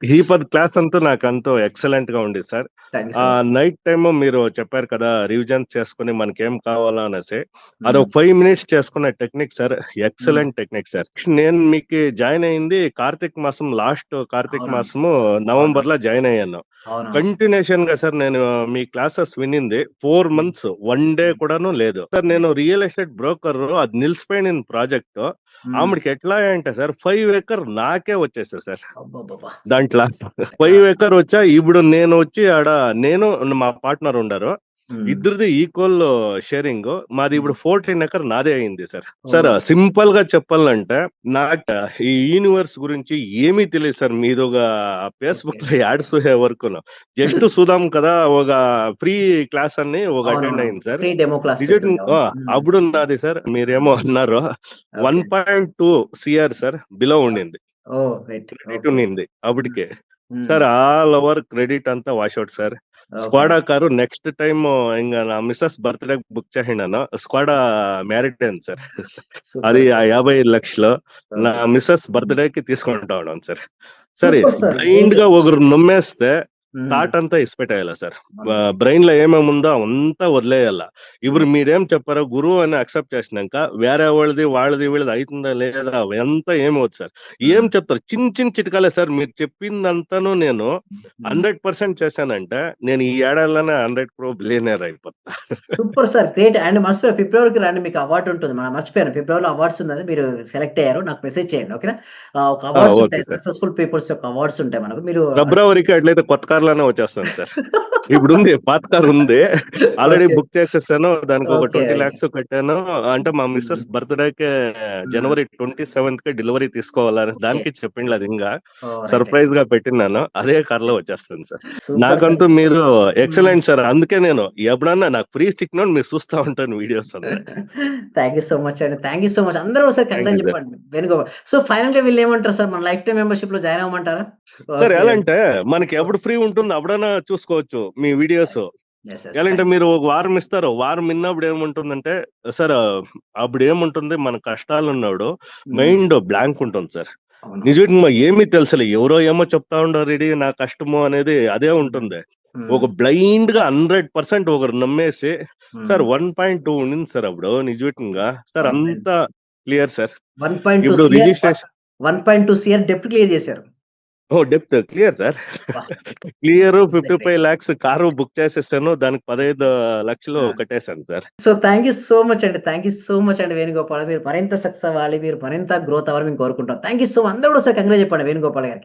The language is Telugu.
ఈపద్ క్లాస్ అంతా నాకంతో ఎక్సలెంట్‌గా ఉండేది sir. Thank you so much. Night time మీరు చెప్పారు కదా! రివిజన్ చేసుకొని మనకేం కావాలో అనేసి. హ్మ్. అదొక 5 మినిట్స్ చేసుకునే టెక్నిక్ సార్. హ్మ్. Excellent technique sir. నేను మీకు జాయిన్ అయింది కార్తీక మాసం కార్తీక అవునవును. మాసము అవునవును. నవంబర్‌లో జాయిన్ అయ్యాను. అవునవును. కంటిన్యూషన్‌గా సార్ నేను మీ క్లాసెస్ వినింది 4 హ్మ్. మంత్స్. 1 డే హ్మ్. కూడాను లేదు. సార్ నేను రియల్ ఎస్టేట్ బ్రోకరు అది నిలిసిపోయిన ప్రాజెక్టు. హ్మ్. ఆమెడికి ఎట్లా అంటే సార్ 5 ఎకర్ నాకే వచ్చేసాయి సార్. అబ్బబ్బబ్బా! దాంట్ల ఆ! 5 ఎకర్ వచ్చా. ఇప్పుడు నేనొచ్చి ఆడ నేను మా పార్ట్‌నర్ ఉండారు. హ్మ్. ఇద్దరిది ఈక్వల్ షేరింగు. మాది హ్మ్. ఇప్పుడు 14 ఎకర్ నాదే అయింది సార్. సార్ ఓహ్! సింపుల్‌గా చెప్పాలంటే నాకు ఈ యూనివర్స్ గురించి ఏమీ తెలీదు సార్. మీదొక ఓకే. ఫేస్‌బుక్‌లో యాడ్ చూసే వరకును. జస్ట్ చూద్దాం కదా! ఒక ఫ్రీ క్లాస్ అని ఒక అటెండ్ అవునవును. అయింది సార్. ఫ్రీ డెమో క్లాస్ నిజం పెట్టుండే. అవును. ఆ! హ్మ్. అప్పుడు నాది సార్ మీరేమో అన్నారు ఓకే. 1.2 సీఆర్ సార్ బిలో ఉండింది. ఓహ్! రైట్. Credit okay. ఉన్నింది హ్మ్. అప్పటికే. Hmm. Sir all over credit అంతా wash out sir. Okay. Skoda car next time ఇంగ నా మిసెస్ బర్త్‌డేకి బుక్ చేసిండాను. స్క్వాడా మ్యారిడ్ అయింది సార్. అది సూపర్ ఆ సార్. 55,00,000 నా ఓకే. మిసెస్ బర్త్‌డేకి తీసుకుంటా ఉన్నాను సార్. సరే సూపర్ సార్. గ్రేట్. బ్లైండ్‌గా ఒకరు నమ్మేస్తే హ్మ్. థాట్ అంతా ఇసిపెట్టేయాల సార్. అంతే. బ్రెయిన్‌లో ఏమేముందో అంతా వదిలేయాల. ఇప్పుడు రైట్. మీరేం చెప్పారో గురువు అని యాక్సెప్ట్ చేసినంక వేరే వాళ్ళది వీళ్ళది అయితుందా లేదా అవంతా ఏమవ్వదు సార్. ఏం హ్మ్. చెప్తారు చిన్న చిన్న చిట్కాలే సార్. మీరు చెప్పిందంతాను నేను హ్మ్. 100% చేశానంటే నేను ఈ ఏడాదిలోనే 100 క్రో బిలియనీర్ అయిపోతా. Super sir. గ్రేట్. అండ్ మర్చిపోయా ఫిబ్రవరికి రండి. మీకు అవార్డ్ ఉంటుంది. మర్చిపోయాను. ఫిబ్రవరిలో అవార్డ్స్ ఉన్నది. మీరు సెలెక్ట్ అయ్యారు. నాకు మెసేజ్ చేయండి. ఓకేనా? ఒక అవార్డ్స్ ఓకే ఉంటాయి. సార్. సక్సెస్‌ఫుల్ పీపుల్స్ యొక్క అవార్డ్స్ ఉంటాయి మనకు. మీరు ఫిబ్రవరికి అట్లయితే కొత్త కార్‌లోనే వచ్చేస్తాను సార్. ఇప్పుడుంది. పాత కార్ ఉంది. Already okay. బుక్ చేసేసాను. దానికొక ఓకే. 20,00,000 కట్టాను. అంటే మా హ్మ్. మిసెస్ బర్త్‌డేకే హ్మ్. జనవరి 27కే డెలివరీ తీసుకోవాలని ఓకే. దానికి చెప్పిండ్లే అదింగా. ఓహ్! రైట్. రైట్. సర్ప్రైజ్‌గా పెట్టినాను. అదే కార్‌లో వచ్చేస్తాను సార్. Super sir. నాకంతూ మీరు హ్మ్. Excellent sir. అందుకే నేను ఎప్పుడన్నా నాకు ఫ్రీ సిగ్నల్ మీరు చూస్తా ఉంటాను వీడియోస్ అంతా. థాంక్ యూ సో మచ్ అండి. Thank you so much. అందరూ ఒకసారి థాంక్ యూ కంగ్రాట్స్ సార్. చెప్పండి. వేణుగోపాల్. సో ఫైనల్‌గా వీళ్ళేమంటారు సార్? మన లైఫ్ టైమ్ మెంబర్‌షిప్‌లో జాయిన్ అవ్వమంటారా? Sir okay. ఎలా అంటే మనకి ఎప్పుడు ఫ్రీ ఉంటుందో అప్పుడన్నా చూసుకోవచ్చు మీ వీడియోస్. యెస్. యెస్. ఎలాంటే థాంక్ మీరు ఒక వారం ఇస్తారు. వారం ఇన్నప్పుడు ఏముంటుందంటే సార్ అప్పుడేముంటుంది మన కష్టాలున్నోడు హ్మ్. మైండ్ బ్లాంక్ ఉంటుంది సార్. అవునవును. నిజంగా ఏమీ తెలుసులే. ఎవరో ఏమో చెప్తా ఉండారు ఈడి నా కష్టము అనేది అదే హ్మ్. ఉంటుంది. హ్మ్. ఒక బ్లైండ్‌గా 100% ఒకరు నమ్మేసి సార్ హ్మ్. 1.2 ఉండింది సార్ అప్పుడు నిజంగా. సార్ 1. అంతా క్లియర్ సార్. 1.2 ఇప్పుడు సీఆర్ రిజిస్ట్రేషన్ 1.2 సీఆర్ డెప్ట్ క్లియర్ చేశారు. డెప్త్ క్లియర్ సార్. అబ్బా! Clear great sir. Great. 55,00,000 car book చేసేసాను. దానికి 15,00,000 ఆ! కట్టేసాను sir. So thank you so much అండి. థాంక్ యూ సో మచ్ అండి వేణుగోపాల్. మీరు మరింత సక్సెస్ అవ్వాలి. మీరు మరింత గ్రోత్ అవ్వాలని మేము కోరుకుంటాం. థాంక్ యూ సో అందరూ కూడా ఒకసారి కంగ్రాట్స్ చెప్పండి వేణుగోపాల్ గారికి.